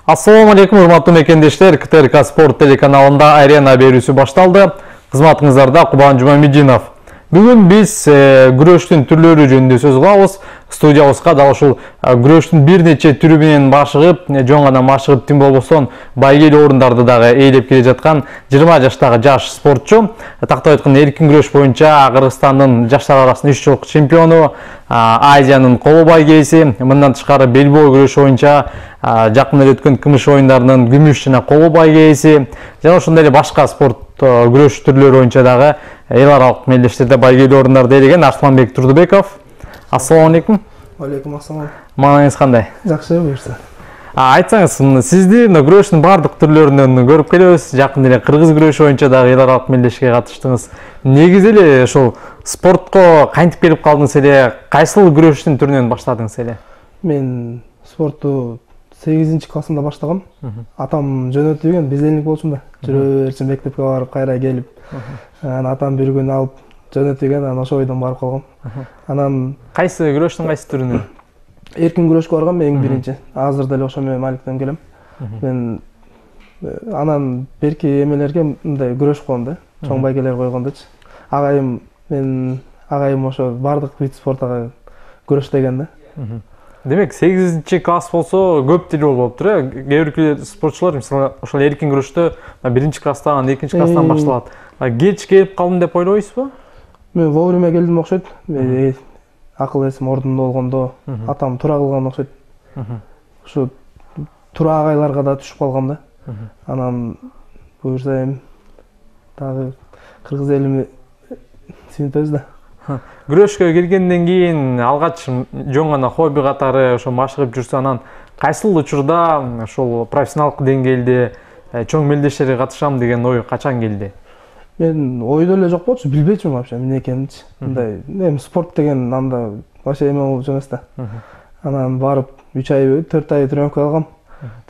Assalamu alaikum, урматтуу мекендештер. КТРК Спорт телеканалында арена берүүсү башталды. Кызматыңыздарда Кубан Жумамединов. Бүгүн биз күрөштүн түрлөрү жөнүндө сөз кылабыз. Студиябызга дал ушул күрөштүн бир нече түрү менен машыгып, жөн гана машыгып тим болбосон байгелүү орундарды дагы ээлеп келе жаткан 20 жаштагы жаш спортчу. Тактап айтканда эркин күрөш боюнча Кыргызстандын жаштар арасында 3 жолку чемпиону, Азиянын коло байгеси, мындан тышкары белбоо күрөшү боюнча жакында эле өткөн кымыш оюндарынын күмүш жана коло байгеси, жана ошондой эле башка спорт күрөш түрлөрү боюнча дагы эл аралык мелдештерде байгелүү орундарды ээлеген Арсланбек Турдубеков. Ассаламу алейкум. Алейкум ассалам. Мааңыз кандай? Жакшы, буюрса. Айтсаңыз, сизди күрөштүн бардык түрлөрүнөн көрүп келебиз. Жакында эле кыргыз күрөшү боюнча дагы эл аралык мелдешке катыштыңыз. Негизи эле ошол спортко кантип келип калдыңыз эле? Кайсыл күрөштүн түрүнөн баштадыңыз эле? Мен спортту 8-классында баштагам. Атам жөнөтүлгөн бездельник болчумун да. Жүрө берчү мектепке барып, кайра келип. Атам бир күн алып жөнөтүлгөн, анан ошол бойдон барып калгам. Анан Кайсы күрөштүн кайсы түрүнөн? Эркин күрөшкө баргам эң биринчи. Азыр деле ошо менен Маликтен келем. Мен анан берки эмелерге мындай күрөш койгом да. Чоң байгелер койгондочу. Мен агайым ошо бардык вид спортага күрөштөгөн да. Демек 8-класс болсо көп деле болуптур, э? Кээ бир спортчулар мисалы ошол эркин күрөштө 1-класстан, 2-класстан башталат. Кеч келип калдым деп ойлойсузбу? Мен вовремя келдим окшойт. Акыл эсим ордунда болгондо атам тура кылган окшойт. Ошо тура агайларга да түшүп калгам да. Анан буюрса эми дагы кыргыз элиме сүйүнтөбүз да. Күрөшкө келгенден кийин алгач жөн гана хобби катары ошо машыгып жүрсө, анан кайсыл учурда ошол профессионалдык деңгээлде чоң мелдештерге катышам деген ой качан келди? Мен ойдо эле жок болчу, билбечүмүн вообще эмне экенинчи. Мындай эми спорт деген анда вообще эме болуп эмес да. Анан барып 3 ай, 4 ай тренировка алгам.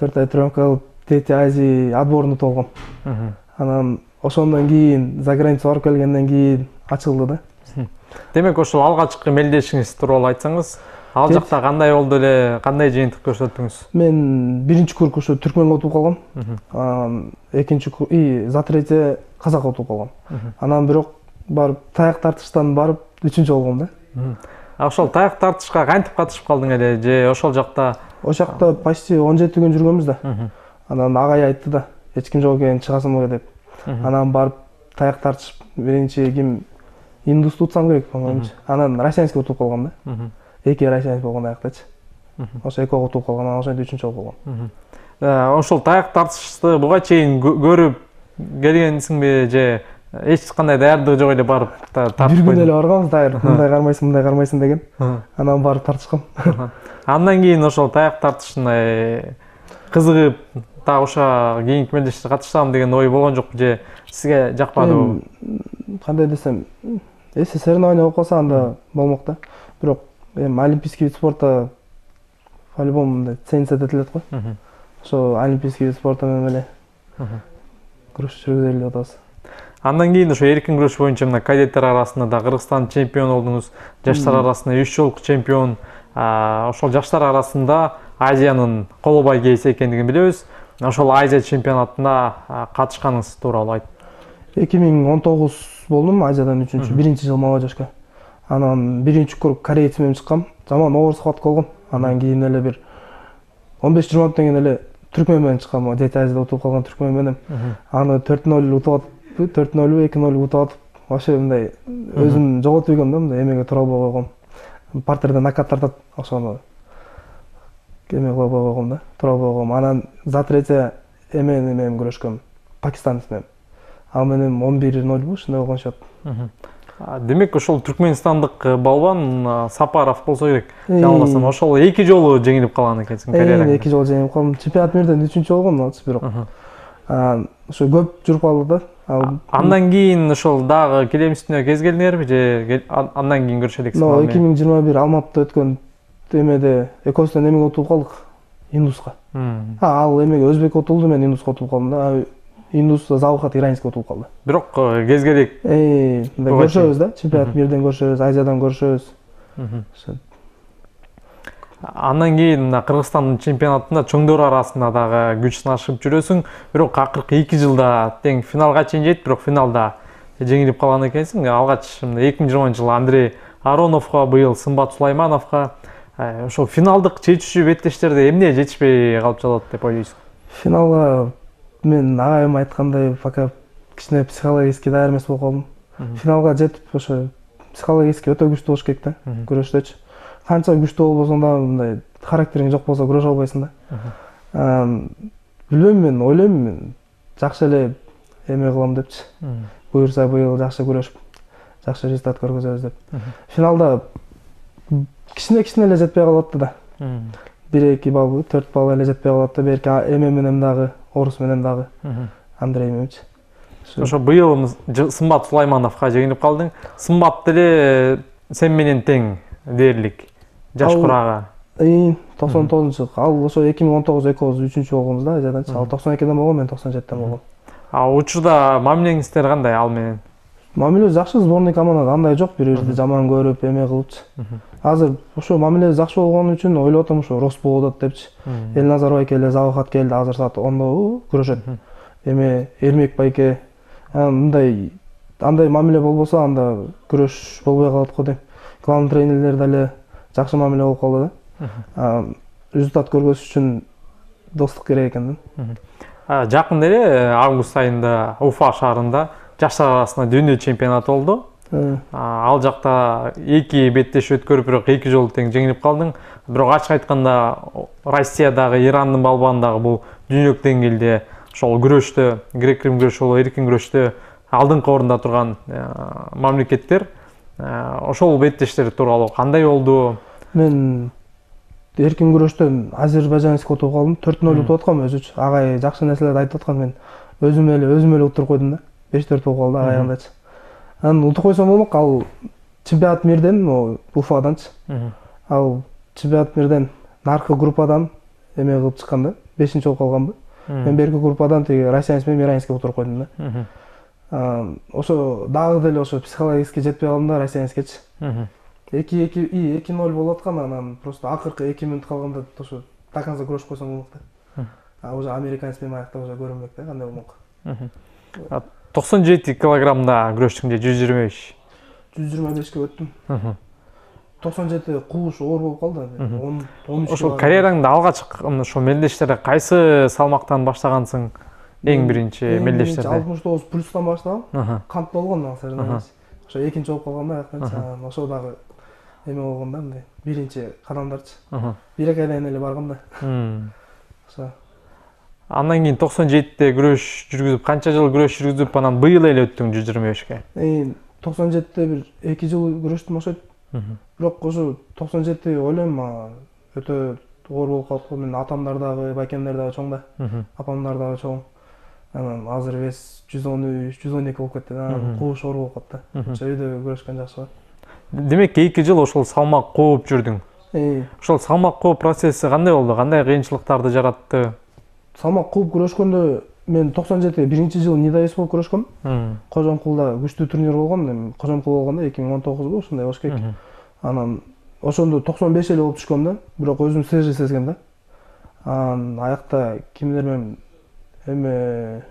4 ай тренировка алып, Третий Азия отборунда толгом. Анан ошондон кийин за граница барып келгенден кийин ачылды да. Демек ошол алгачкы мелдешиңиз тууралуу айтсаңыз, ал жакта кандай болду эле, кандай жыйынтык көрсөттүңүз? Мен биринчи круг ошо түркменге утуп калгам. Экинчи круг за третий казак утуп калгам. Анан бирок барып таяк тартыштан барып 3-чү болгом да. Ошол таяк тартышка кантип катышып калдың эле же ошол жакта? Ошол жакта почти 17 күн жүргөнбүз да. Анан агай айтты да, эч ким жок экен, чыгасыңбы деп. Анан барып таяк тартышып, биринчи ким индусту утсам керек болмоймчу. Анан россиянский утуп калгам да. Эки россиянский болгон аяктачы. Ошо экөө утуп калгам, анан ошондо 3-чү болгом. Ошол таяк тартышты буга чейин көрүп келгенсиңби же эч кандай даярдыгы жок эле барып тартып? Бир күн эле баргам, даяр, мындай кармайсың деген. Анан барып тартышкам. Андан кийин ошол таяк тартышына кызыгып, так ошо кийинки мелдештерге катышсам деген ой болгон жокпу же сизге жакпадыбы? Кандай десем, если соревнование болуп калса анда болмок да. Бирок эми олимпийский вид спорта по-любому мындай ценится этилет го. Ошо олимпийский вид спорта менен эле күрөш жүргүзөлү деп атабыз. Андан кийин ошо эркин күрөш боюнча мына кадеттер арасында да Кыргызстан чемпион болдуңуз, жаштар арасында 3 жолку чемпион. Ошол жаштар арасында Азиянын коло байгеси экендигин билебиз. Ошол Азия чемпионатына катышканыңыз тууралуу айтып. 2019 болдум Азиядан 3-чү, биринчи жыл молодежка. Анан биринчи круг кореец менен чыккам. Жаман оор схватка болгом. Анан кийин эле бир 15-20 кийин эле түркмен менен чыккам. Третий Азияда утуп калган түркмен менен. Аны 4-0 утуп атып, 4-0, 2-0 утуп атып, вообще мындай өзүм жоготуп ийгем да, мындай эмеге тура албай койгом. Партерде нокаут тартат, ошону эме кыла албай койгом да, тура албай койгом. Анан за третий менен күрөшкөм, пакистанец менен. Ал менен 11-0 ушундай болгон счет. Демек ошол түркменстандык балбан Сапаров болсо керек. Жалбасам ошол 2 жолу жеңилип калган экенсиң карьераңда. 2 жолу жеңилип калдым. Чемпионат мирден 3-чү болгом, алчы бирок. Ошо көп жүрүп калды да. Андан кийин ошол дагы келем үстүнө кез келдиңерби же андан кийин көрүшө элексиң? 2021 Алматыда өткөн эмеде экөөбүздөн эмеге утуп калдык, Индуска. Ал эмеге өзбек утулду, мен Индуска утуп калдым да. Индус Завхат Иранский утулуп калды. Бирок кезгелек Көрүшөбүз да, чемпионат мирден көрүшөбүз, Азиядан көрүшөбүз. Андан кийин мына Кыргызстандын чемпионатында чоңдор арасында дагы күч сынашып жүрөсүң. Бирок акыркы 2 жылда тең финалга чейин жетип, бирок финалда жеңилип калган экенсиң. Алгач 2020-жылы Андрей Ароновго, быйыл Сымбат Сулаймановго. Ошол финалдык чечүүчү беттештерде эмне жетишпей калып жатат деп ойлойсуң? Финалга мен агайым айткандай пока кичине психологически даяр эмес болуп калдым. Финалга жетип ошо психологически өтө күчтүү болуш керек да, күрөштөчү. Канча күчтүү болбосоң да мындай характериң жок болсо күрөшө албайсың да. Билбейм, мен ойлойм, мен жакшы эле эме кылам депчи. Буюрса быйыл жакшы күрөшүп, жакшы результат көргөзөбүз деп. Финалда кичине эле жетпей калат да. 1-2 балл, 4 балл эле жетпей калат да. Берки эме менен дагы, орус менен дагы. Андрей мененчи. Ошо быйыл Сымбат Сулаймановго жеңилип калдың. Сымбат деле сен менен тең дээрлик. Жаш курагы. 99-жыл. Ал ошо 2019 экөөбүз 3-чү болгонбуз да, Азиядан. Ал 92-ден болгон, мен 97-ден болгом. Учурда мамилеңиздер кандай ал менен? Мамиле жакшы, сборный командада андай жок, бири-бирди жаман көрүп, эме кылыпчы. Азыр ошо мамиле жакшы болгон үчүн ойлоп атам, ошо рост болуп атат депчи. Элназарбай келди, Завхат келди, азыр саат 10-да күрөшөт. Эме Эрмек байке, андай мамиле болбосо анда күрөш болбой калат го дейм. Главный тренерлер деле жакшы мамиле болуп калды да. Результат көргөзүш үчүн достук керек экен да. Жакында эле август айында Уфа шаарында жаштар арасында дүйнө чемпионаты болду. Ал жакта 2 беттеш өткөрүп, бирок 2 жолу тең жеңилип калдың. Бирок ачык айтканда Россиядагы, Ирандын балбанындагы бул дүйнөлүк деңгээлде ошол күрөштө, грек-рим күрөшү болобу, эркин күрөштө алдыңкы орунда турган мамлекеттер. Ошол беттештер тууралуу кандай болду? Мен эркин күрөштөн Азербайджанский утуп калдым. 4-0 утуп аткам өзүчү. Агай жакшы нерселерди айтып аткан, мен өзүм эле утуруп койдум да. 5-4 болуп калды агайгандачы. Анан утуп койсом болмок, ал чемпионат мирден, Уфаданчы. Ал чемпионат мирден наркы группадан эме кылып чыккан да, 5-чи болуп калганбы. Мен берки группадан теги россиянский менен иранский утуруп койдум да. Ошо дагы деле ошо психологически жетпей калдым да россиянскичи. 2-0 болуп аткан, анан просто акыркы 2 мүнөт калганда ошо до конца күрөшүп койсоң болмок да. Уже американец менен аякта уже көрүнбөк да, кандай болмок. 97 килограммда күрөштүң же 125? 125ке өттүм. 97 кууш оор болуп калды. 13. Ошол карьераңда алгач ошо мелдештерде кайсы салмактан баштагансың? Эң биринчи мелдештерде? 69 плюстан баштагам. Кант болгон ал соревнование. Ошо экинчи болуп калган да аяктан. Ошо дагы эме болгон да, мындай биринчи кадамдарчы. 1-2 айдан эле баргам да. Ошо. Андан кийин 97-те күрөш жүргүзүп, канча жыл күрөш жүргүзүп, анан быйыл эле өттүң 125ке. 97-те бир 2 жыл күрөштүм ошо. Бирок ошо 97 ойлойм, өтө оор болуп калып, мен атамдар дагы, байкемдер дагы чоң да. Апамдар дагы чоң. Анан азыр вес 113, 112 болуп кетти да. Кууш оор болуп калды да. Ошо үйдө күрөшкөн жакшы. Демек 2 жыл ошол салмак кооп жүрдүң. Ошол салмак коо процесси кандай болду? Кандай кыйынчылыктарды жаратты? Салмак кууп күрөшкөндө мен 97 биринчи жыл Нидаис болуп күрөшкөм. Кожомкулда күчтүү турнир болгон. Кожомкул болгондо 2019 ушундай болуш керек. Анан ошондо 95 эле болуп түшкөм да. Бирок өзүм свежий сезгем да. Аякта кимдер менен эме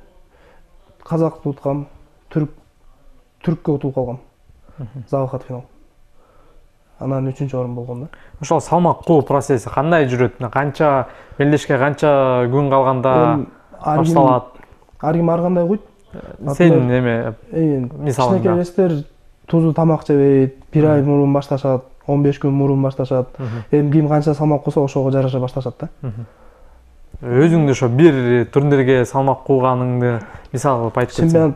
казакты уткам, түрккө утуп калгам. Завхат финал. Анан 3-чү орун болгон да. Ошол салмак куу процесси кандай жүрөт? Канча мелдешке канча күн калганда башталат? Ар ким ар кандай куйт. Сен эме мисалында кичинекей элестер тузу тамак жебейт, 1 ай мурун башташат, 15 күн мурун башташат. Эми ким канча салмак куса ошого жараша башташат да. Өзүңдү ошо бир турнирге салмак кууганыңды мисал кылып айтып кетсең. Мен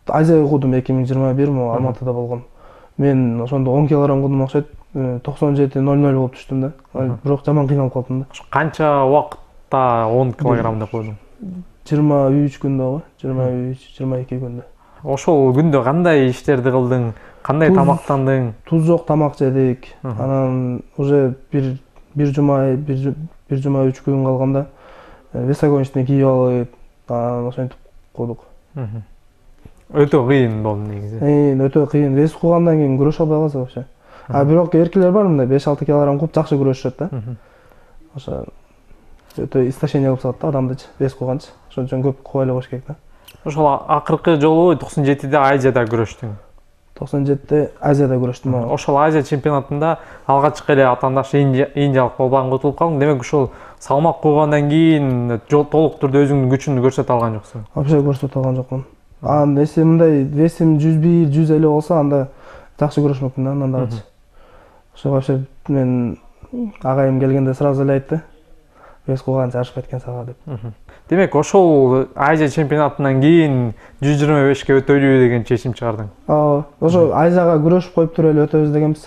Азия куудум 2021 Алматыда болгон. Мен ошондо 10 килограмм куудум окшойт. 97-00 болуп түштүм да. Бирок жаман кыйналып калдым да. Канча убакытта 10 килограмм деп койдуң? 23 күндө го, 23-22 күндө. Ошол күндө кандай иштерди кылдың? Кандай тамактандың? Туз жок тамак жедик. Анан уже бир жума 3 күн калганда весогоночный кийип алып, ошентип куудук. Өтө кыйын болду негизи. Өтө кыйын. Вес куугандан кийин күрөшө албай калса вообще. Бирок эркелер бар мындай 5-6 килограмм кууп жакшы күрөшөт да. Ошо өтө истощение кылып салат да адамды вес кууганчы. Ошон үчүн көп куубай эле коюш керек да. Ошол акыркы жолу 97-де Азияда күрөштүң. 97-де Азияда күрөштүм. Ошол Азия чемпионатында алгачкы эле атаандаш индиялык балбанга утулуп калдың. Демек ушул салмак куугандан кийин толук түрдө өзүңдүн күчүңдү көрсөтө алган жоксуң. Вообще көрсөтө алган жокмун. Эсе мындай весим 101, 150 болсо анда жакшы күрөшмөкмүн да андан дагычы. Ошо вообще мен агайым келгенде сразу эле айтты. Вес кууган жарышпайт экен сага деп. Демек ошол Азия чемпионатынан кийин 125-ке өтөлүү деген чечим чыгардың. Ошо Азияга күрөшүп коюп туруп эле өтөбүз дегенбиз.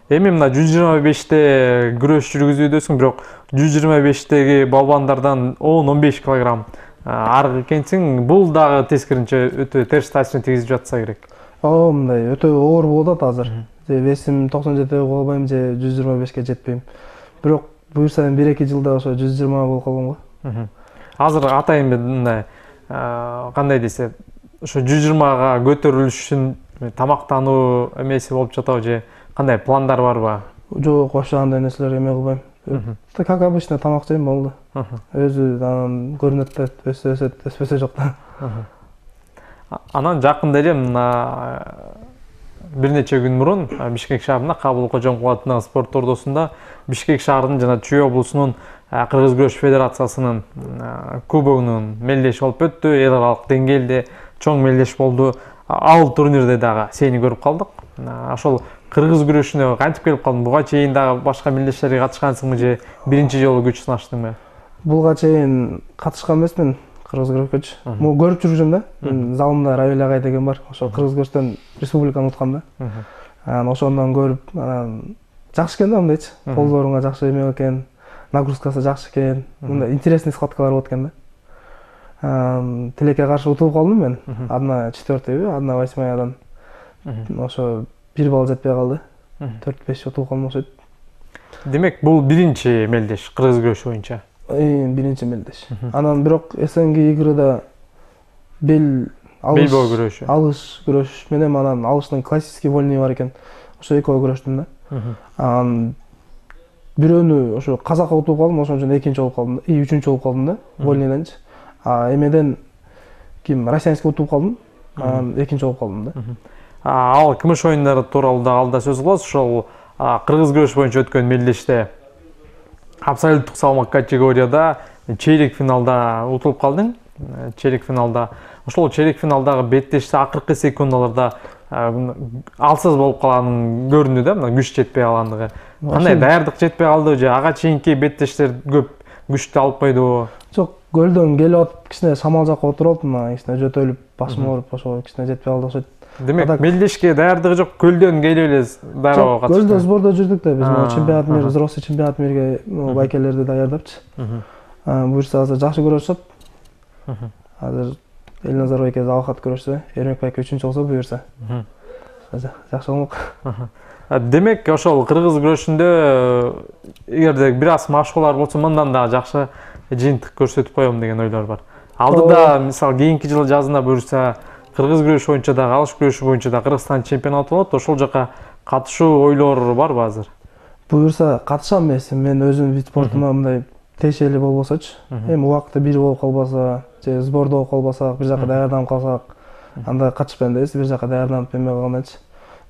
Эми мына 125-те күрөш жүргүзүүдөсүң, бирок 125-теги балбандардан 10-15 килограмм арык экенсиң. Бул дагы тескеринче өтө терс таасирин тийгизип жатса керек. Мындай өтө оор болуп атат азыр. Весим 97 боло албайм же 125-ке жетпейм. Бирок буюрса 1-2 жылда ошо 120 болуп калгам го. Азыр атайын мындай кандай десе, ошо 120-га көтөрүлүшүн тамактануу эмеси болуп жатабы же кандай пландар барбы? Жок, вообще андай нерселер эме кылбайм. Как обычно тамак жейм болду. Өзү анан көрүнөт да, өспөсө жок да. Анан жакында эле мына бир нече күн мурун Бишкек шаарында Кабыл Кожомкул атындагы спорт ордосунда Бишкек шаарынын жана Чүй облусунун Кыргыз күрөш федерациясынын кубогунун мелдеши болуп өттү. Эл аралык деңгээлде чоң мелдеш болду. Ал турнирде дагы сени көрүп калдык. Ошол кыргыз күрөшүнө кантип келип калдың? Буга чейин дагы башка мелдештерге катышкансыңбы же биринчи жолу күч сынаштыңбы? Буга чейин катышкан эмесмин кыргыз күрөшкө. Могу көрүп жүрүм да. Залымда Равиль агай деген бар. Ошо кыргыз күрөштөн республиканы уткан да. Анан ошондон көрүп, анан жакшы экен да мындайчы. Колдорунга жакшы эме экен, нагрузкасы жакшы экен. Мындай интересный схваткалар болот экен да. Тилекке каршы утулуп калдым мен. 1/4-би, 1/8-ядан. Ошо 1 балл жетпей калды. 4-5 утулуп калдым окшойт. Демек, бул биринчи мелдеш кыргыз күрөшү боюнча. Биринчи мелдеш. Анан бирок СНГ играда бел боо күрөшү. Алыш күрөш менен анан алыштын классический вольный бар экен. Ошо экөө күрөштүм да. Анан бирөөнү ошо казакка утулуп калдым, ошон үчүн экинчи болуп калдым, үчүнчү болуп калдым да, вольныйданчы. Эмеден ким россиянский утулуп калдым, анан экинчи болуп калдым да. Ал күмүш оюндары тууралуу да алда сөз кылабыз. Ошол кыргыз күрөш боюнча өткөн мелдеште абсолюттук салмак категорияда чейрек финалда утулуп калдың. Чейрек финалда. Ошол чейрек финалдагы беттеште акыркы секундаларда алсыз болуп калганын көрүндү да, мына күч жетпей калгандыгы. Кандай даярдык жетпей калды же ага чейинки беттештер көп күчтү алып койдубу? Жок, көлдөн келип атып кичине шамал жакка отуруп алып, мына кичине жөтөлүп, башым ооруп, ошо кичине жетпей калды окшойт. Демек, мелдешке даярдыгы жок, көлдөн келип эле даярдыкка катышты. Көлдө сбордо жүрдүк да, биз чемпионат мир, взрослый чемпионат мирге байкелерди даярдапчы. Буюрса азыр жакшы күрөшөт. Азыр Элназар байке Залахат күрөшсө, Эрмек байке 3-чү болсо буюрса. Жакшы болмок. Демек, ошол кыргыз күрөшүндө эгерде бир аз машыгуулар болсо, мындан да жакшы жыйынтык көрсөтүп коем деген ойлор бар. Алдыда, мисалы, кийинки жылы жазында буюрса, кыргыз күрөшү боюнча да, алыш күрөшү боюнча да Кыргызстан чемпионаты болот. Ошол жака катышуу ойлор барбы азыр? Буюрса катышам эмесмин. Мен өзүм вид спортума мындай тиешелүү болбосочу, эми убакыты бир болуп калбаса, же сбордо болуп калбасак, бир жака даярданып калсак, анда катышпайм дейбиз, бир жака даярданып эме кылгандачы.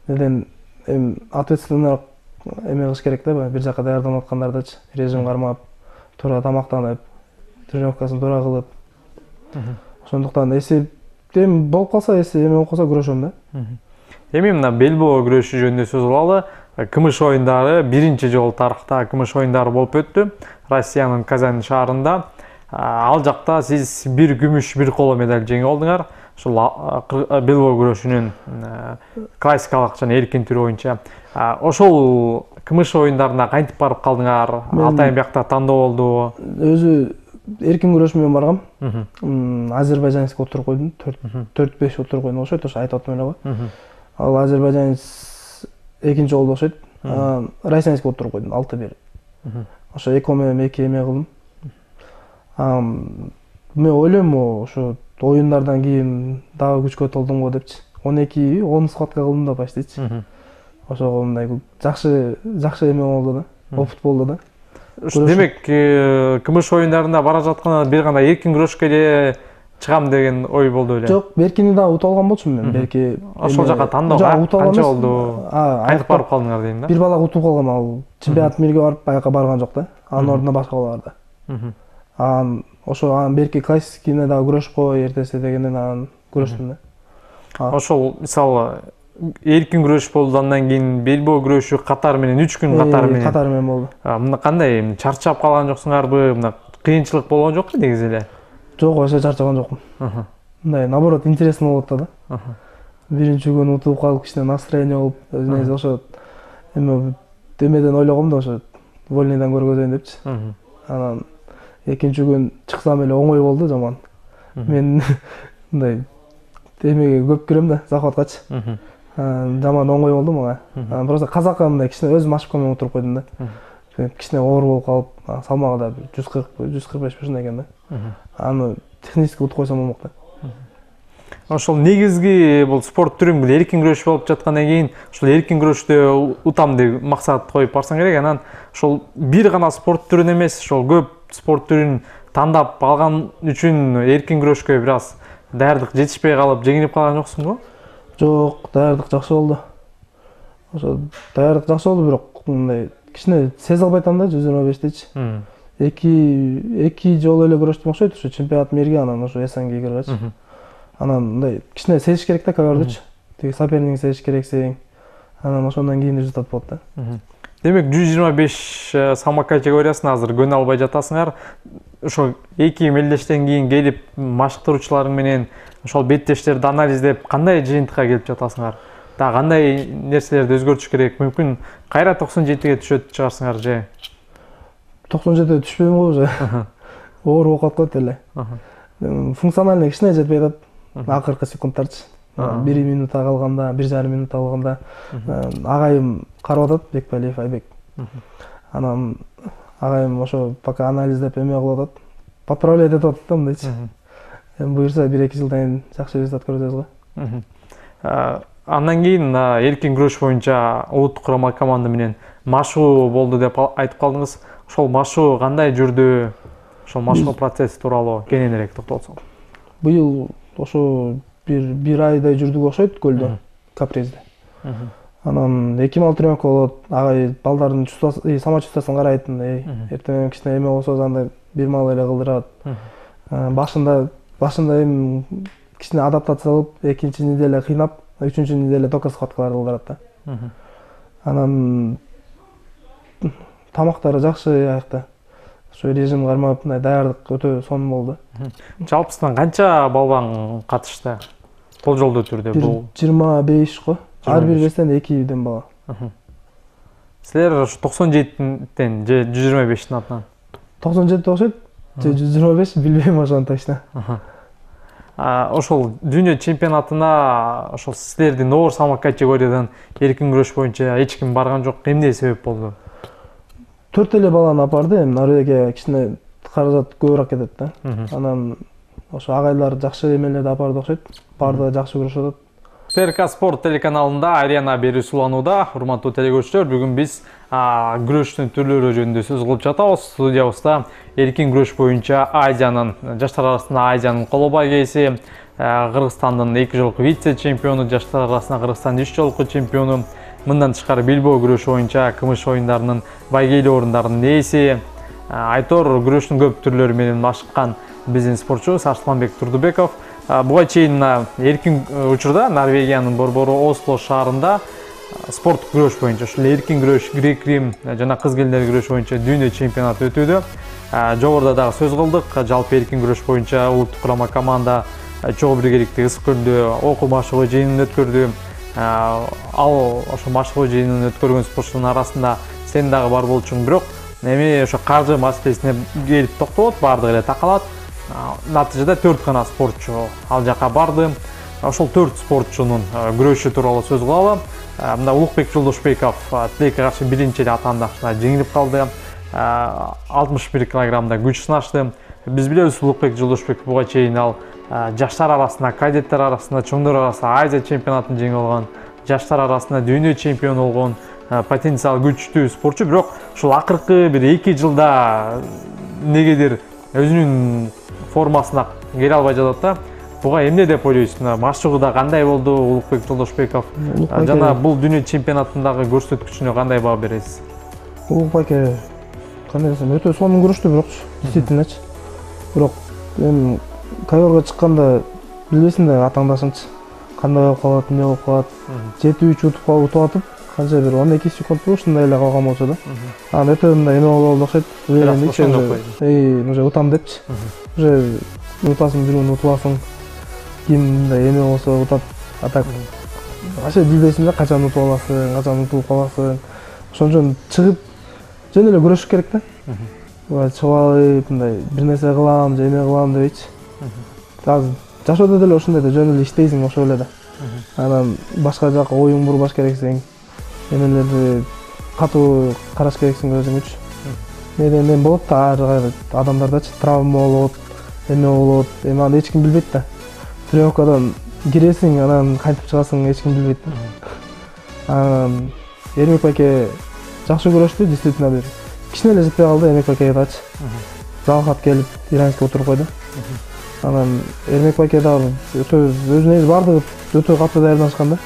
Неден эми ответственныйраак эме кылыш керек да, бир жака даярданып аткандардачы, режим кармап, туура тамактанып, тренировкасын туура кылып. Ошондуктан эми болуп калса, эме болуп калса күрөшөм да. Эми мына бел боо күрөшү жөнүндө сөз кылалы. Күмүш оюндары биринчи жолу тарыхта күмүш оюндары болуп өттү. Россиянын Казань шаарында. Ал жакта сиз бир күмүш, бир коло медаль жеңип алдыңар. Ошол бел боо күрөшүнүн классикалык жана эркин түрү боюнча. Ошол күмүш оюндарына кантип барып калдыңар? Атайын биякта тандоо болдубу? Өзү эркин күрөш менен баргам. Азербайджанский отуруп койдум, 4-5 отуруп койдум окшойт, ошо айтып атам эле го. Ал азербайджанец экинчи болду окшойт. Россиянский отуруп койдум, 6-1. Ошо экөө менен 2 эме кылдым. мен ойлойм ошо оюндардан кийин дагы күчкө толдум го депчи. 12-10 схватка кылдым да почтичи. Ошого мындай жакшы эме болду да, опыт болду да. Демек, кымыш оюндарында бара жатканда бир гана эркин күрөшкө эле чыгам деген ой болду эле. Жок, беркини дагы утуп алган болчумун мен. Берки ошол жака тандоого канча болду? Кайтып барып калдыңар дейм да. Бир бала утуп калгам, ал чемпионат мирге барып аяка барган жок да. Анын ордуна башка бала барды. Ошо берки классикине дагы күрөшүп коебой эртеси дегенден анан күрөштүм да. Ошол мисалы эркин күрөш болду, андан кийин белбоо күрөшү катары менен 3 күн катары менен. Катары менен болду. Мында кандай, чарчап калган жоксуңарбы? Мында кыйынчылык болгон жокпу негизи эле? Жок, ошо чарчаган жокмун. Мындай, наоборот, интересно болуп атты да. Биринчи күн утуп калып, кичине настроение болуп, өзүнө ошо эмеден ойлогом да, ошо вольныйдан көргөзөйүн депчи. Анан экинчи күн чыксам эле оңой болду, жаман. Мен мындай эмеге көп кирем да, захваткачы. Жаман оңой болду мага. Просто казакка мындай кичине өзүм ошибка менен отуруп койдум да. Кичине оор болуп калып, салмагы да 140-145 ушундай экен да. Аны технически утуп койсом болмок да. Ошол негизги бул спорт түрүң бул эркин күрөш болуп жаткандан кийин, ошол эркин күрөштө утам деп максат коюп барсаң керек. Анан ошол бир гана спорт түрүн эмес, ошол көп спорт түрүн тандап алган үчүн эркин күрөшкө бир аз даярдык жетишпей калып, жеңилип калган жоксуңбу? Жок, даярдык жакшы болду. Ошо даярдык жакшы болду, бирок мындай кичине сезе албай атам да 125-течи. Эки жолу эле күрөштүм окшойт, ошо чемпионат мирге, анан ошо СНГ киргачы. Анан мындай кичине сезиш керек да, кагардычы. Тиги соперник сезиш керексең. Анан ошондон кийин результат болот да. Демек 125 салмак категориясына азыр көнө албай жатасыңар. Ошо эки мелдештен кийин келип машыктыруучуларың менен ошол беттештерди анализдеп, кандай жыйынтыкка келип жатасыңар? Да кандай нерселерди өзгөртүш керек? Мүмкүн кайра 97-ге түшөт чыгарсыңар же? 97-ге түшпөйм го уже. Оор болуп калат эле. Функциональный кичине жетпей атат. Акыркы секундтарчы. 1 минутта калганда, 1,5 минутта калганда агайым карап атат, Бекпалиев Айбек. Анан агайым ошо пока анализдеп эме кылып атат. Подправлять этип атат да мындайчы. Буюрса 1-2 жылдан кийин жакшы результат көрөбүз го. Андан кийин эркин күрөш боюнча улуттук курама команда менен машыгуу болду деп айтып калдыңыз. Ошол машыгуу кандай жүрдү? Ошол машыгуу процесси тууралуу кененирээк токтолсоң. Быйыл ошо бир айдай жүрдүк окшойт көлдө, Капризде. Анан 2 мал тренировка болот, агай балдардын самочувствиясын карайт, эртең кичине эме болсо андай бир мал эле кылдырат. Башында эми кичине адаптациялап, экинчи неделе кыйнап, үчүнчү неделе только схваткалар кылдырат да. Анан тамактары жакшы аякта. Ошо режим кармап, даярдык өтө сонун болду. Жалпысынан канча балбан катышты? Болжолдуу түрдө бул 25 го. Ар бир вестен 2ден бала. Силер ошо 97-тен же 125-тин атынан? 97 окшойт. Же 125 билбейм ошону точно. Ошол дүйнө чемпионатына ошол силердин оор салмак категориядан эркин күрөш боюнча эч ким барган жок. Эмне себеп болду? 4 эле баланы апарды, эми Норвегия кичине каражат көбүрөөк кетет да. Анан ошо агайлар жакшы эмелерди апарды окшойт. Баардыгы жакшы күрөшүп атат. ТРК Спорт телеканалында арена берүүсү уланууда. Урматтуу телекөрүүчүлөр, бүгүн биз күрөштүн түрлөрү жөнүндө сөз кылып жатабыз. Студиябызда эркин күрөш боюнча Азиянын, жаштар арасында Азиянын коло байгеси, Кыргызстандын 2 жолку вице-чемпиону, жаштар арасында Кыргызстандын 3 жолку чемпиону, мындан тышкары белбоо күрөшү боюнча кымыш оюндарынын байгейлүү орундарынын ээси, Айтор күрөштүн көп түрлөрү менен машыккан биздин спортчубуз Арсланбек Турдубеков. Буга чейин эркин учурда Норвегиянын борбору Осло шаарында спорттук күрөш боюнча, ушул эркин күрөш, грек-рим жана кыз-келиндер күрөш боюнча дүйнө чемпионаты өтүүдө. Жогоруда дагы сөз кылдык, жалпы эркин күрөш боюнча улуттук курама команда чогуу биргеликте ыс көрдү, окуу машыгуу жыйынын өткөрдү. Ал ошо машыгуу жыйынын өткөргөн спортчулардын арасында сен дагы бар болчуң, бирок эми ошо каржы маселесине келип токтолот, баардыгы эле такалат. Натыйжада 4 гана спортчу ал жака барды. Ошол 4 спортчунун күрөшү тууралуу сөз кылалы. Мында Улукбек Жолдошбеков тилекке каршы биринчи эле атаандашына жеңилип калды. 61 килограммда күч сынашты. Биз билебиз Улукбек Жолдошбек буга чейин ал жаштар арасында, кадеттер арасында, чоңдор арасында Азия чемпионатын жеңип алган, жаштар арасында дүйнө чемпиону болгон потенциал күчтүү спортчу. Бирок ушул акыркы бир 2 жылда негедир өзүнүн формасына келе албай жатат да. Буга эмне деп ойлойсуз? Машыгууда кандай болду Улукбек Жолдошбеков? Жана бул дүйнө чемпионатындагы көрсөткүчүнө кандай баа бересиз? Улукбек кандай десем, өтө сонун күрөштү бирокчу, действительночу. Бирок эми ковёрго чыкканда билбейсиң да атаңдашыңчы. Кандай болуп калат, эмне болуп калат. 7-3 утуп атып, канча бир 12 секунд ушундай эле калган болчу да. Анан өтө мындай эме болду окшойт. Уже утам депчи. Уже утасың жүргөн утуласың. Ким мындай эме болсо утат. А так вообще билбейсиң да качан утуп аласың, качан утулуп каласың. Ошон үчүн чыгып жөн эле күрөшүш керек да. Чыгып алып мындай бир нерсе кылам, же эме кылам дебейчи. Азыр жашоодо деле ошондой да жөн эле иштейсиң ошол эле да. Анан башка жака оюң бурбаш керексиң. Эмелерди катуу караш керексиң өзүңчү. Эме болот да, ар кайра адамдардачы травма болот, эме болот. Эми аны эч ким билбейт да. Тренировкадан киресиң, анан кайтып чыгасың, эч ким билбейт да. Анан Эрмек байке жакшы көрөштү, действительно бир кичине эле жетпей калды Эрмек байкеге дагычы. Жалгат келип Иранский отуруп койду. Анан Эрмек байке дагы өтө өзүнө өзү бардыгы өтө катуу даярданышкан да.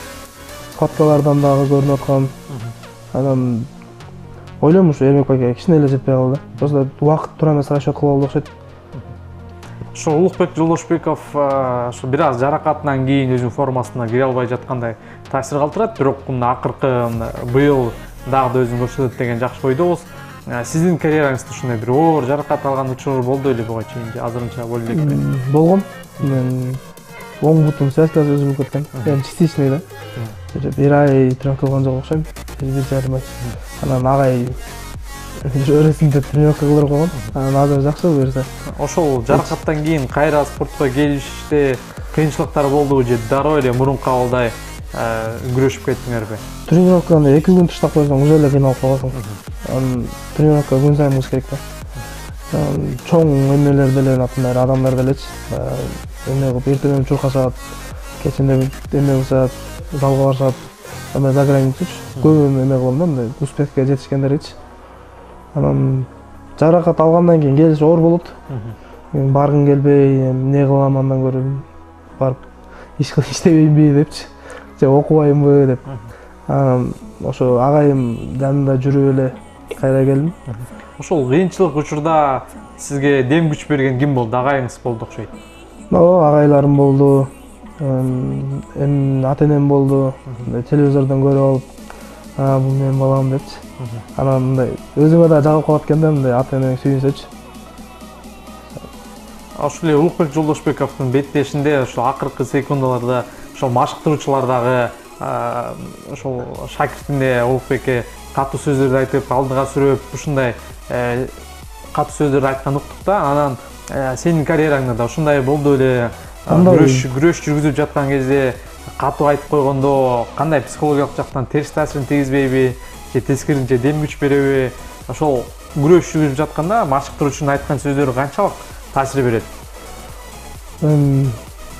Схваткалардан дагы көрүнүп аткан. Анан ойлойм ушу Эрмек байке кичине эле жетпей калды. Просто убакыт туура эмес расчет кылып алды окшойт. Ошо Улукбек Жолдошбеков ошо бир аз жаракатынан кийин өзүнүн формасына кире албай жаткандай таасир калтырат, бирок акыркы быйыл дагы да өзүн көрсөтөт деген жакшы ойдобуз. Сиздин карьераңызда ушундай бир оор жаракат алган учур болду беле буга чейин же азырынча болду эле? Болгон. Мен оң бутум связкасы үзүлүп кеткен. Эми частичный да. Бир ай тренировка кылган жок окшойм. Бир жарым ай. Анан агай өрөсүн деп тренировка кылдырып койгон. Анан азыр жакшы буюрса. Ошол жаракаттан кийин кайра спортко келиште кыйынчылыктар болдубу же дароо эле мурунку абалдай күрөшүп кеттиңерби? Тренировканы 2 күн таштап койсоң уже эле кыйналып каласың. Анан тренировка күн сайын кылыш керек да. Чоң эмелер деле, например, адамдар делечи эме кылып эртең менен чуркашат, кечинде эме кылышат, залга барышат. Андай за границачы көп эме кылган да, мындай успехке жетишкендеричи. Анан жаракат алгандан кийин келиш оор болот. Баргым келбей, эмне кылам андан көрө барып иштебейинби депчи. Же окубайынбы деп. Анан ошо агайым жанында жүрүп эле кайра келдим. Ошол кыйынчылык учурда сизге дем күч берген ким болду? Агайыңыз болду окшойт. Агайларым болду. Ата-энем болду. Телевизордон көрүп алып, бул менин балам депчи. Анан мындай өзүмө да жагып калат экен да, мындай ата-энең сүйүнсөчү. Ошол эле Улукбек Жолдошбековдун беттешинде ошол акыркы секундаларда ошол машыктыруучулар дагы ошол шакиртине Улукбекке катуу сөздөрдү айтып, алдыга сүрөп, ушундай катуу сөздөрдү айткан уктук да. Анан сенин карьераңда да ушундай болду эле. Күрөш жүргүзүп жаткан кезде катуу айтып койгондо кандай психологиялык жактан терс таасирин тийгизбейби же тескерисинче дем күч береби? Ошол күрөш жүргүзүп жатканда машыктыруучунун айткан сөздөрү канчалык таасир берет?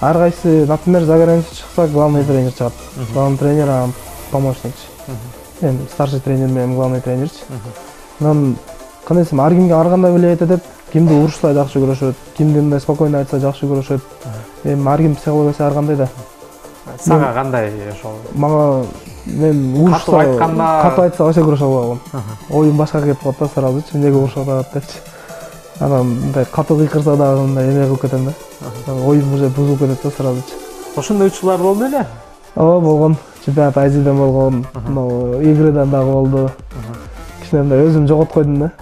Ар кайсы, например, за границу чыкса, главный тренер чыгат. Главный тренер, помощникчи. Эми старший тренер менен главный тренерчи. Анан кандай десем, ар кимге ар кандай влиять этет. Кимди урушса жакшы көрүшөт, кимди мындай спокойно айтса жакшы көрүшөт. Эми ар ким психологиясы ар кандай да. Сага кандай ошол? Мага мен урушса, катуу айтса вообще көрүшө албайм. Оюм башка кетип калат да сразу, эмнеге урушуп атат депчи. Анан мындай катуу кыйкырса дагы мындай эме кылып кетем да. Оюм уже бузулуп кетет да сразу. Ошондой учурлар болду эле? Ооба, болгон. Чемпионат Азиядан болгон, игрыдан дагы болду. Кичине мындай өзүм жоготуп койдум да.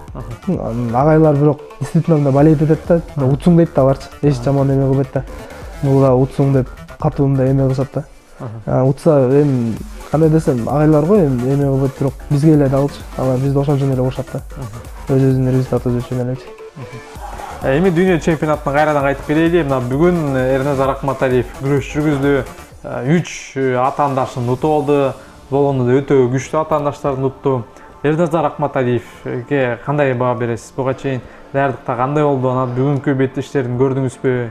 Агайлар бирок действительно мындай болеть этет да, утсуң дейт да аларчы. Эч жаман эме кылбайт да. Бул да утсуң деп катуу мындай эме кылышат да. Утса эми кандай десем, агайлар го эми эме кылбайт, бирок бизге эле дагычы. Алар бизди ошон эле урушат да. Өзүнүн результаты үчүн элечи. Эми дүйнө чемпионатына кайрадан кайтып келели. Мына бүгүн Эрназар Акматалиев күрөш жүргүздү. 3 атаандашын утуп алды. Болгондо да өтө күчтүү атаандаштарын утту. Ерназар Акматалиевге кандай баа бересиз? Буга чейин даярдыкта кандай болду? Анан бүгүнкү беттештерин көрдүңүзбү?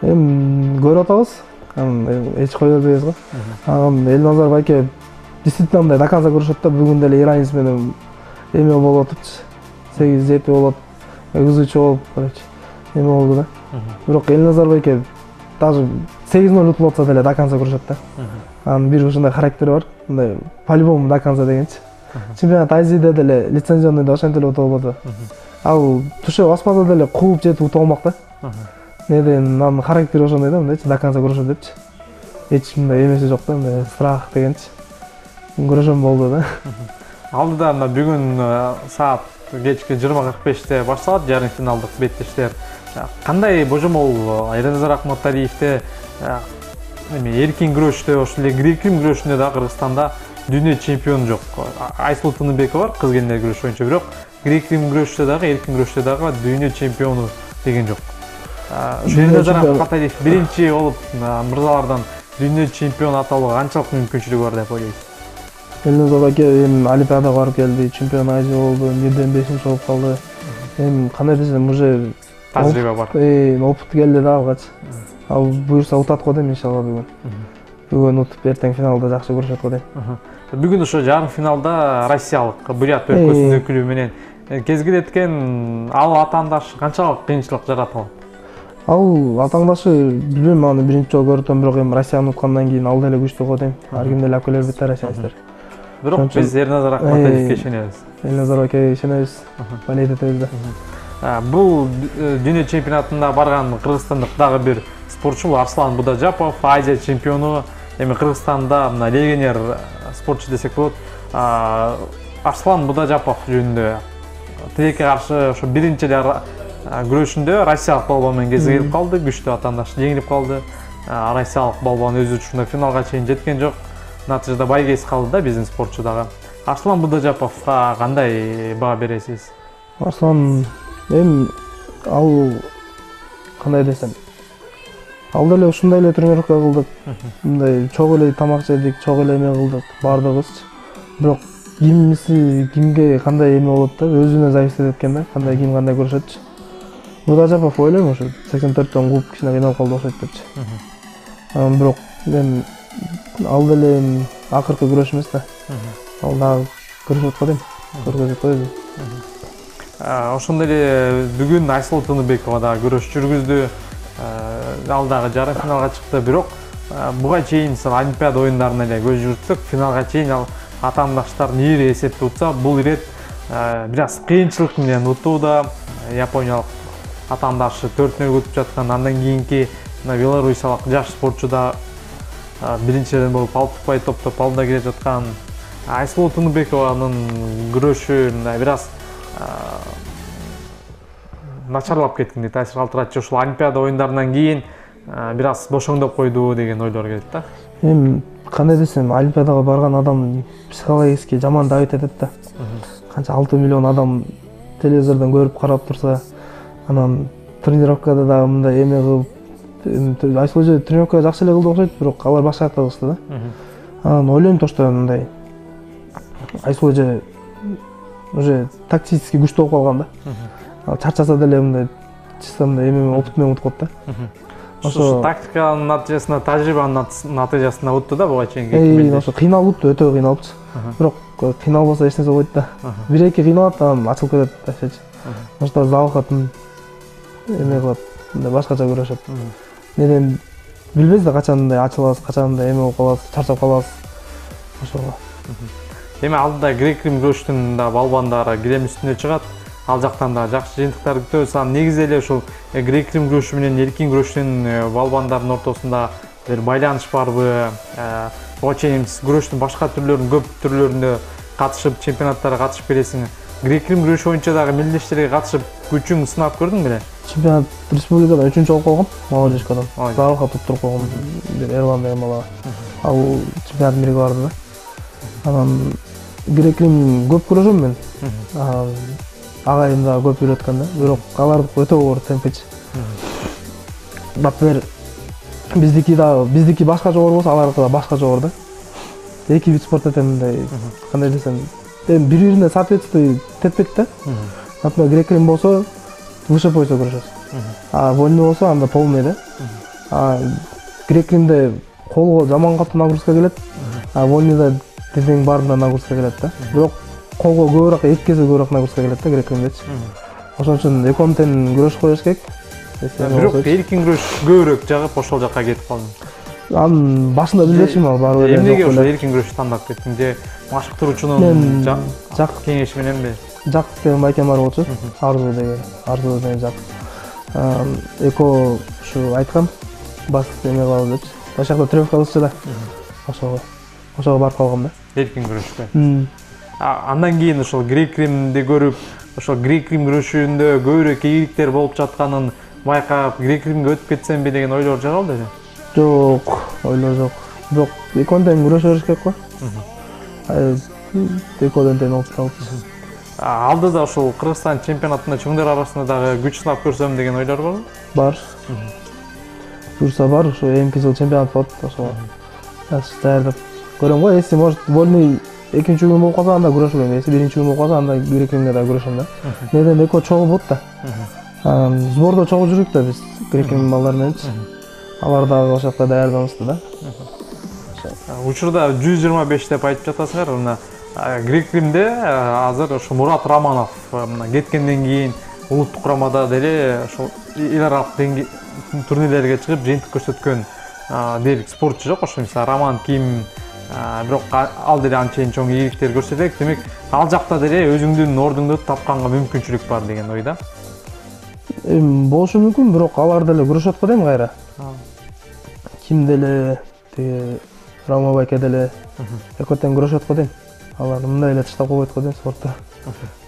Эми көрүп атабыз. Эч кое бербейбиз го. Анан Элназар байке действительно мындай до конца күрөшөт да. Бүгүн деле иранец менен эме болуп атыпчы. 8-7 болот. Кызычы болуп, короче. Эме болду да. Бирок Элназар байке даже 8-0 утулуп атса деле до конца күрөшөт да. Анын бир ушундай характери бар. Мындай по-любому до конца дегенчи. Чемпионат Азияда деле лицензионныйда ошентип эле утуп алды. Ал туше баспаса деле кууп жетип утуп алмак да. Неден анын характери ошондой да, мындайчы до конца күрөшөт депчи. Эч мындай эмеси жок да, мындай страх дегенчи. Күрөшөм болду да. Алдыда мына бүгүн саат кечки 20:45 башталат жарым финалдык беттештер. Кандай божомол Ерназар Акматалиевде эми эркин күрөштө, ошол эле грек-рим күрөшүндө да Кыргызстанда дүйнө чемпиону жок. Айсулуу Тыныбекова бар кыз келинер күрөш боюнча, бирок грек-рим күрөштө дагы, эркин күрөштө дагы дүйнө чемпиону деген жок. Ерназар Акматалиев биринчи болуп мырзалардан дүйнө чемпион аталууга канчалык мүмкүнчүлүгү бар деп ойлойсуз? Элназар байке эми Олимпиадага барып келди, чемпион Азия болду, бирден 5-инчи болуп калды. Эми кандай десем, уже Тажрыйба бар. Опыт келди да алгач. Ал буюрса утат го дейм иншалла бүгүн. Бүгүн утуп эртең финалда жакшы күрөшөт го дейм. Бүгүн ошо жарым финалда россиялык Бурят өлкөсүнүн өкүлү менен кезгилет экен. Ал атаандаш канчалык кыйынчылык жарата алат? Ал атаандашы билбейм, аны биринчи жолу көрүп атам, бирок эми Россияны уткандан кийин ал деле күчтүү го дейм. Ар ким деле алып келе бербейт да россиялыктар. Бирок биз Ерназар Акматалиевге ишенебиз. Элназар байке ишенебиз. Болейт этебиз да. Бул дүйнө чемпионатында барган кыргызстандык дагы бир спортчу Арслан Будажапов, Азия чемпиону. Эми Кыргызстанда мына легионер спортчу десек болот. Арслан Будажапов жөнүндө тилекке каршы ошо биринчи күрөшүндө россиялык балбан менен кезигип калды, күчтүү атаандаш жеңилип калды. Россиялык балбан өзү учурунда финалга чейин жеткен жок. Натыйжада байгес калды да биздин спортчу дагы. Арслан Будажаповго кандай баа бересиз? Арслан эми ал кандай десем, ал деле ушундай эле тренировка кылдык, мындай чогуу эле тамак жедик, чогуу эле эме кылдык баардыгыбыз. Бирок кимиси кимге кандай эме болот да, өзүнө зависит экен да, кандай ким кандай көрүшөтчү. Будажапов ойлойм ошо 84-төн кууп кичине кыйналып калды окшойт депчи. Бирок эми ал деле акыркы күрөш эмес да. Ал дагы күрөшөт го дейм, көргөзөт го өзү. Ошондой эле бүгүн Айсулуу Тыныбекова дагы күрөш жүргүздү. Ал дагы жарым финалга чыкты, бирок буга чейин Олимпиада оюндарына эле көз жүгүртсөк, финалга чейин ал атаандаштардын ири эсепти утса, бул ирет бир аз кыйынчылык менен утууда. Япониялык атаандашы 4-0 утуп жаткан, андан кийинки белоруссиялык жаш спортчу да биринчиден болуп Алтыкбай топтоп алдыда келе жаткан. Айсулуу Тыныбекованын күрөшү бир аз начарлап кеткендей таасир калтыратчы. Ушул Олимпиада оюндарынан кийин бир аз бошоңдоп койду деген ойлор келет да. Эми кандай десем, Олимпиадага барган адам психологически жаман давить этет да. Канча 6 миллион адам телевизордон көрүп карап турса, анан тренировкада дагы мындай эме кылып, Айсулуу тренировка жакшы эле кылды окшойт, бирок алар башка жакта кылышты да. Анан ойлойм то, что мындай Айсулуу уже тактически күчтүү болуп калган да. Чарчаса деле мындай чисто мындай эме опыт менен утуп атты. Ошо тактиканын натыйжасында, тажрыйбанын натыйжасында утту да буга чейин. Ошо кыйналыпты, өтө кыйналыпчы. Бирок кыйналбаса эч нерсе болбойт да. Бир-эки кыйналат, анан ачылып кетет да чечи. Ошто залкатын эме кылат, мындай башкача күрөшөт. Неден билбейбиз да, качан мындай ачылабыз, качан мындай эме болуп калабыз, чарчап калабыз. Ошого. Эми алдыда грек-рим күрөштүн да балбандары килем үстүнө чыгат. Ал жактан да жакшы жыйынтыктар күтөбүз. Негизи эле ушул грек-рим күрөшү менен эркин күрөштүн балбандардын ортосунда бир байланыш барбы? Буга чейин сиз күрөштүн башка түрлөрүн, көп түрлөрүндө катышып, чемпионаттарга катышып келесиң. Грек-рим күрөшү боюнча дагы мелдештерге катышып күчүң сынап көрдүң беле? Чемпионат республикада 3-чү болуп калгам, молодежкадан. Залга туттуруп койгон бир Эрлан деген бала. Ал чемпионат мириге барды да. Анан грек-рим көп күрөшөм мен. Агайым да көп үйрөткөн да, бирок алардыкы өтө оор темпичи. Например, биздики башка жогору болсо, алардыкы да башка жогору да. Эки вид спорт этем, мындай кандай десем, эми бири-бирине соответствие тетпейт да. Например, грек-рим болсо выше пояса күрөшөбүз. А вольный болсо анда полный да. А грек-римде колго жаман катуу нагрузка келет. А вольныйда тизиңдин баарында нагрузка келет да. Бирок колго көбүрөөк, эки эсе көбүрөөк нагрузка келет да грек-римдечи. Ошон үчүн экөөнү тең күрөш коюш керек. Бирок эркин күрөш көбүрөөк жагып ошол жакка кетип калдым. Анын башында билбешим ал баары эле. Эмнеге ошо эркин күрөштү тандап кеттиң же машыктыруучунун жак кеңеши мененби? Жак деген байкем бар болчу. Арзу деген жак. Эко ушу айткан басып эме кылалы депчи. Ошол жакта тренировка кылышчу да. Ошого барып калгам да. Эркин күрөшкө. Андан кийин ошол грек-римди көрүп, ошол грек-рим күрөшүндө көбүрөөк ийгиликтер болуп жатканын байкап, грек-римге өтүп кетсемби деген ойлор жаралды эле. Жок, ойлор жок. Бирок экөөнү тең күрөшө бериш керек го. Экөөдөн тең болуп калды. Алдыда ошол Кыргызстан чемпионатында чоңдор арасында дагы күч сынап көрсөм деген ойлор барбы? Бар. Буюрса бар, ошо эмки жыл чемпионат болот, ошого. Даярдап көрөм го, если может вольный экинчи күн болуп калса анда күрөшөм, если биринчи күн болуп калса анда грек-римге да күрөшөм да. Неден экөө чогуу болот да. Сбордо чогуу жүрүк да биз грек-рим балдар мененчи. Алар дагы ошол жакта даярданышты да. Учурда 125 деп айтып жатасыңар. Мына грек-римде азыр ошо Мурат Раманов кеткенден кийин улуттук курамада деле ошол эл аралык турнирлерге чыгып жыйынтык көрсөткөн дээрлик спортчу жок. Ошо мисалы Раман Ким, бирок ал деле анчейин чоң ийгиликтер көрсөтөт. Демек, ал жакта деле өзүңдүн ордуңду тапканга мүмкүнчүлүк бар деген ойда. Болушу мүмкүн, бирок алар деле күрөшөт го дейм кайра. Ким деле, тиги Рама байке деле экөө тең күрөшөт го дейм. Алар мындай эле таштап койбойт го дейм спортто.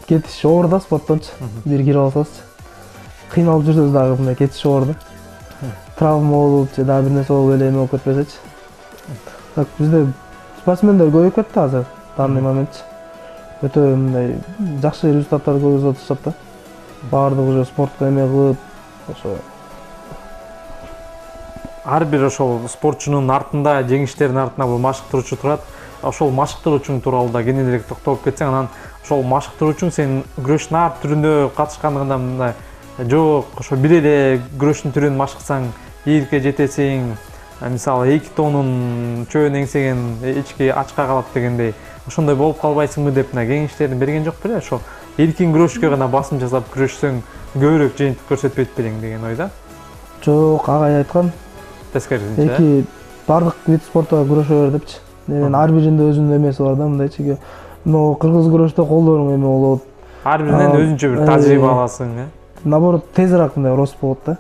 Кетиш оор да спорттончу. Бир кирип алсаңыз. Кыйналып жүрсөз дагы мындай кетиш оор да. Травма болуп, же дагы бир нерсе болуп эле эме болуп кетпесечи. Так бизде спортсмендер көбөйүп кетти азыр, данный моментчи. Өтө мындай жакшы результаттар көрсөтүп атышат да. Баардыгы уже спортко эме кылып, ошо ар бир ошол спортчунун артында, жеңиштердин артында бул машыктыруучу турат. Ошол машыктыруучуң тууралуу да кененирээк токтолуп кетсең, анан ошол машыктыруучуң сенин күрөштүн ар түрүндө катышкандыгынан мындай жок, ошо бир эле күрөштүн түрүн машыксаң ийгиликке жетесиң. Мисалы 2 тоннун чөбүн эңсеген ички ачка калат дегендей. Ошондой болуп калбайсыңбы деп кеңештерин берген жок беле? Ошо эркин күрөшкө гана басым жасап күрөшсөң көбүрөөк жыйынтык көрсөтпөйт белең деген ойда. Жок, агай айткан. Тескерисинче. Эки бардык вид спортко күрөшө бер депчи. Ар биринде өзүнүн эмеси бар да, мындайчы. Но кыргыз күрөштө колдоруң эме болот. Ар биринен өзүнчө бир тажрыйба аласың, Наоборот, тезирээк мындай рост болот да.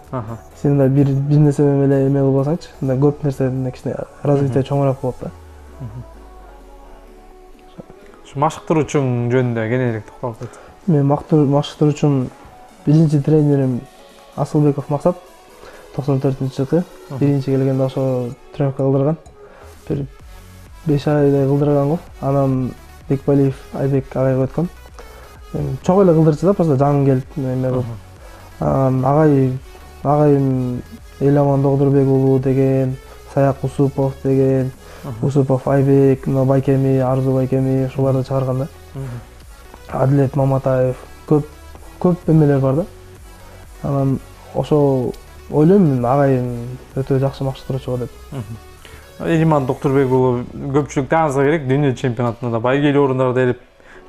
Сен мындай бир нерсе менен эле эме кылбасаңчы, мындай көп нерсе кичине развитие чоңураак болот да. Машыктыруучуң жөнүндө кененирээк токтолуп кет. Мен машыктыруучум биринчи тренерим Асылбеков Максат 94-жылы биринчи келгенде ошо тренировка кылдырган. Бир 5 айдай кылдырган го. Анан Бекбалиев Айбек агайга өткөн. Чоң эле кылдырчу да, просто жаңы келип эме кылып. Агайым Эламан Догдурбек уулу деген, Саяк Усупов деген, Усупов Айбек, Байкеми, Арзу Байкеми ошоларды чыгарган да. Адилет Маматаев, көп эмелер бар да. Анан ошо ойлойм агайым өтө жакшы машыктыруучу деп. Эламан Догдурбек уулу көпчүлүк таанса керек, дүйнө чемпионатында да байгелүү орундарда элеп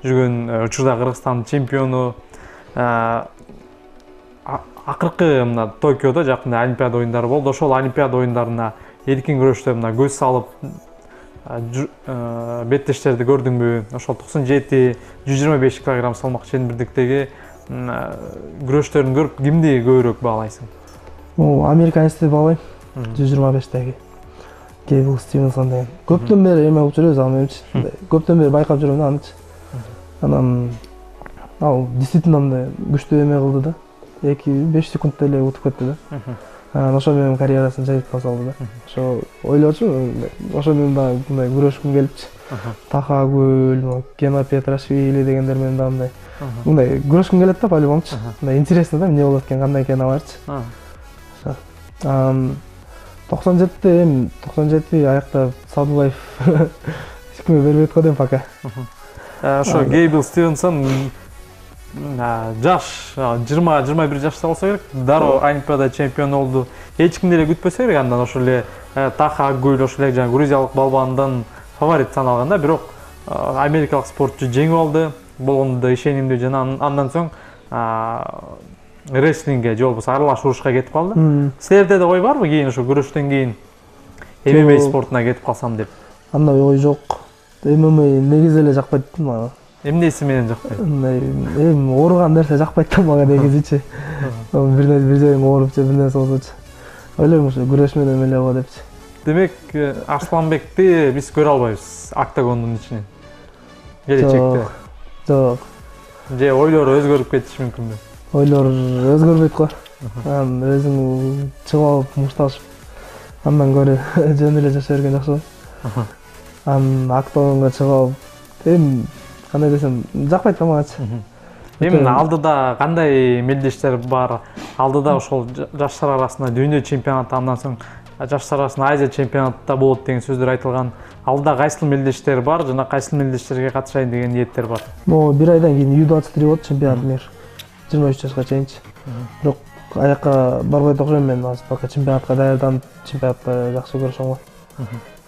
жүргөн, учурда Кыргызстандын чемпиону. Акыркы мына Токиодо жакында Олимпиада оюндары болду. Ошол Олимпиада оюндарына эркин күрөштө мына көз салып беттештерди көрдүңбү? Ошол 97-125 кг салмак чембирдиктеги күрөштөрүн көрүп кимди көбүрөөк баалайсың? Американецти баалайм. 125-теги Кейбл Стивенсон деген. Көптөн бери эме болуп жүрөбүз ал менчи. Көптөн бери байкап жүрөм да анычы. Анан ал действительно мындай күчтүү эме кылды да. 2-5 секундта эле утуп кетти да. Анан ошо менен карьерасын жайытка салды да. Ошо ойлочу, ошо менен да мындай күрөшкүм келипчи. Тахагүл, Кена Петрашвили дегендер менен да мындай күрөшкүм келет да, по-любомчу. Мындай интересно да, эмне болот экен, кандай экен аларчы. 97 аякта Садулаев эч кимге бербейт го дейм пока. ошо Гейбл Стивенсон жаш 20-21 жашта болсо керек, дароо Олимпиада чемпиону болду. Эч кимди эле күтпөсө керек, андан ошол эле Таха Аггуйл ошол эле жаңы грузиялык балбандан фаворит саналганда, бирок америкалык спортчу жеңип алды. Болгондо да ишенимдүү жана андан соң рестлингге же болбосо аралаш урушка кетип калды. Силерде да ой барбы кийин ошо күрөштөн кийин ММА спортуна кетип калсам деп? Андай ой жок. ММА негизи эле жакпайт мага. Эмнеси менен жакпайт? Ооруган нерсе жакпайт да мага негизичи. Бир жериң ооруп же бир нерсе болсочу. Ойлойм ошо күрөш менен эле депчи. Демек, Арсланбекти биз көрө албайбыз октагондун ичинен. Келечекте. Жок. Же ойлору өзгөрүп кетиши мүмкүнбү? Ойлор өзгөрбөйт го. Өзүң чыгып алып мушташып, андан көрө жөн эле жашай берген жакшы го. Октагонго чыгып алып, кандай десем, жакпайт да магачы. Эми алдыда кандай мелдештер бар? Алдыда ошол жаштар арасында дүйнө чемпионаты, андан соң жаштар арасында Азия чемпионатта болот деген сөздөр айтылган. Алдыда кайсыл мелдештер бар жана кайсыл мелдештерге катышайын деген ниеттер бар? Могу бир айдан кийин U23 болот чемпионат мир. 23 жашка чейинчи. Бирок аяка барбайт окшойм мен, пока чемпионатка даярданып, чемпионатты жакшы көрүшөм го.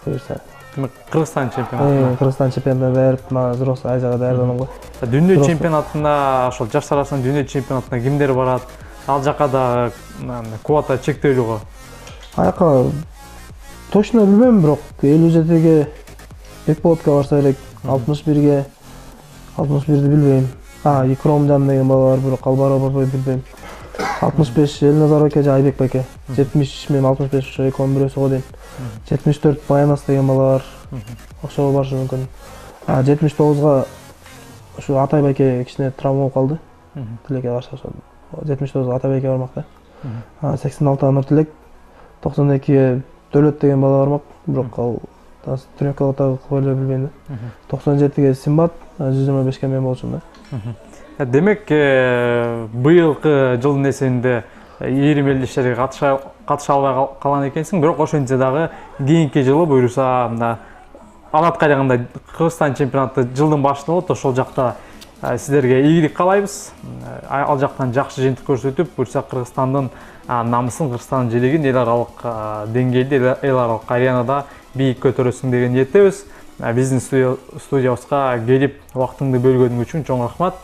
Буюрса. Кыргызстан чемпионатына. Кыргызстан чемпионатына даярдып, взрослый Азияга даярданам го. Дүйнө чемпионатына, ошол жаштар арасында дүйнө чемпионатына кимдер барат? Ал жака да квота чектелүү го. Аяка точно билбейм, бирок 57ге Бекболотко барса керек, 61ге, 61ди билбейм. Икромжан деген бала бар, бирок ал бара барбайт билбейм. 65 Элназар байке же Айбек байке. 70 менен 65 ошо экөөнүн бирөөсү го дейм. 74 Баянас деген бала бар. Ошого барышы мүмкүн. 79га ушу Атай байке кичине травма болуп калды. Тилекке барса ошо 79га Атай байке бармак да. 86га Нуртилек, 92ге Дөлөт деген бала бармак, бирок ал тренировкага кыла эле билбейм да. 97ге Симбат, 125ке мен болчумун да. Демек, быйылкы жылдын эсебинде ири мелдештерге катыша албай калган экенсиң, бирок ошентсе дагы кийинки жылы буюрса алаткай жагында Кыргызстан чемпионаты жылдын башында болот, ошол жакта сиздерге ийгилик каалайбыз. Ал жактан жакшы жыйынтык көрсөтүп, буюрса Кыргызстандын намысын, Кыргызстандын желегин эл аралык деңгээлде, эл аралык аренада бийик көтөрөсүң деген ниеттебиз. Биздин студиябызга келип убактыңды бөлгөнүң үчүн чоң рахмат.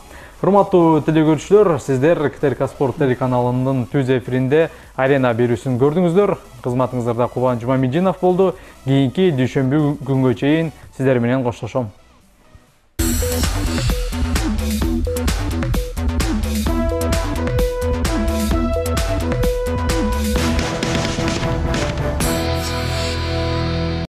Урматтуу телекөрүүчүлөр, сиздер КТРК Спорт телеканалынын түз эфиринде арена берүүсүн көрдүңүздөр. Кызматыңыздарда Кубан Жумамединов болду. Кийинки дүйшөмбү күнгө чейин сиздер менен коштошом.